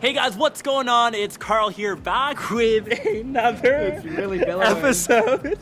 Hey guys, what's going on? It's Carl here, back with another It's really billowing. episode.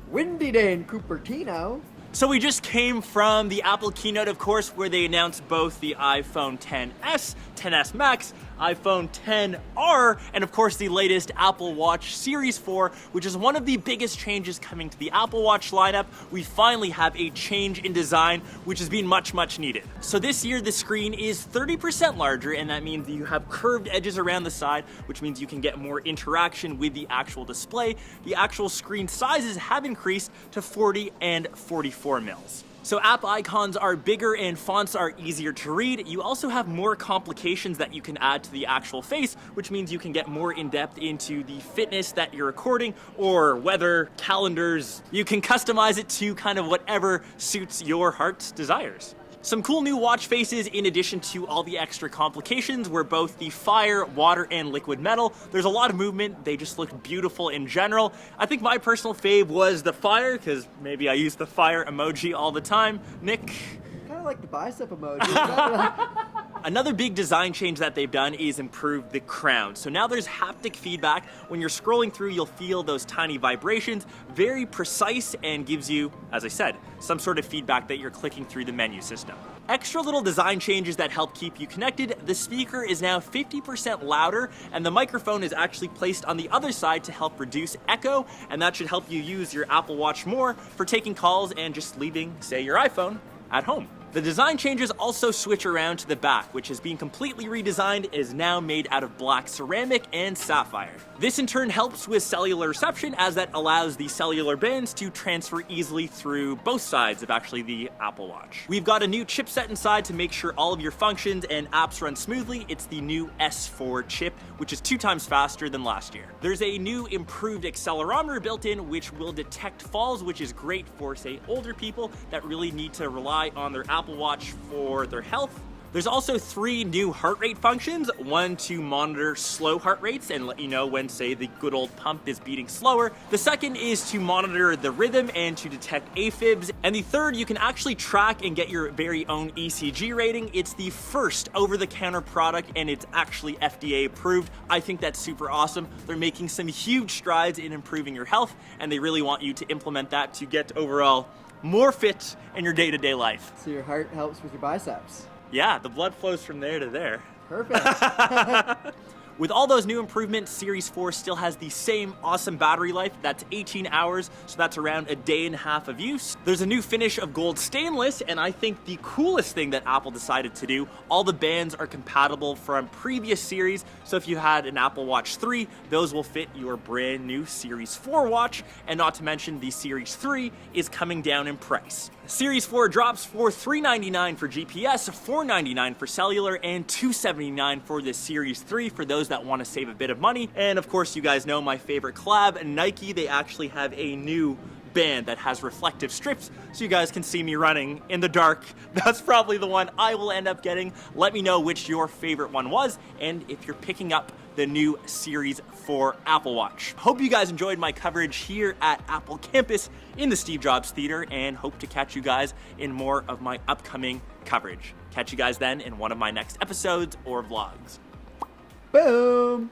Windy day in Cupertino. So we just came from the Apple keynote, of course, where they announced both the iPhone XS, XS Max, iPhone XR, and of course the latest Apple Watch Series 4, which is one of the biggest changes coming to the Apple Watch lineup. We finally have a change in design, which has been much needed. So this year the screen is 30% larger, and that means you have curved edges around the side, which means you can get more interaction with the actual display. The actual screen sizes have increased to 40 and 44 mils. So app icons are bigger and fonts are easier to read. You also have more complications that you can add to the actual face, which means you can get more in depth into the fitness that you're recording or weather, calendars. You can customize it to kind of whatever suits your heart's desires. Some cool new watch faces in addition to all the extra complications were both the fire, water, and liquid metal. There's a lot of movement. They just look beautiful in general. I think my personal fave was the fire, because maybe I use the fire emoji all the time. Nick? Kind of like the bicep emoji. Another big design change that they've done is improve the crown. So now there's haptic feedback. When you're scrolling through, you'll feel those tiny vibrations, very precise, and gives you, as I said, some sort of feedback that you're clicking through the menu system. Extra little design changes that help keep you connected. The speaker is now 50% louder, and the microphone is actually placed on the other side to help reduce echo, and that should help you use your Apple Watch more for taking calls and just leaving, say, your iPhone at home. The design changes also switch around to the back, which is being completely redesigned, is now made out of black ceramic and sapphire. This in turn helps with cellular reception, as that allows the cellular bands to transfer easily through both sides of actually the Apple Watch. We've got a new chipset inside to make sure all of your functions and apps run smoothly. It's the new S4 chip, which is 2 times faster than last year. There's a new improved accelerometer built in, which will detect falls, which is great for, say, older people that really need to rely on their Apple Watch for their health. There's also 3 new heart rate functions, one to monitor slow heart rates and let you know when, say, the good old pump is beating slower. The second is to monitor the rhythm and to detect AFibs. And the third, you can actually track and get your very own ECG rating. It's the first over-the-counter product, and it's actually FDA approved. I think that's super awesome. They're making some huge strides in improving your health, and they really want you to implement that to get overall more fit in your day-to-day life. So your heart helps with your biceps. Yeah, the blood flows from there to there. Perfect. With all those new improvements, Series 4 still has the same awesome battery life. That's 18 hours, so that's around a day and a half of use. There's a new finish of gold stainless, and I think the coolest thing that Apple decided to do, all the bands are compatible from previous series, so if you had an Apple Watch 3, those will fit your brand new Series 4 watch, and not to mention the Series 3 is coming down in price. Series 4 drops for $399 for GPS, $499 for cellular, and $279 for the Series 3 for those that want to save a bit of money. And of course, you guys know my favorite collab, Nike. They actually have a new band that has reflective strips, so you guys can see me running in the dark. That's probably the one I will end up getting. Let me know which your favorite one was, and if you're picking up the new Series 4 Apple Watch. Hope you guys enjoyed my coverage here at Apple Campus in the Steve Jobs Theater, and hope to catch you guys in more of my upcoming coverage. Catch you guys then in one of my next episodes or vlogs. Boom.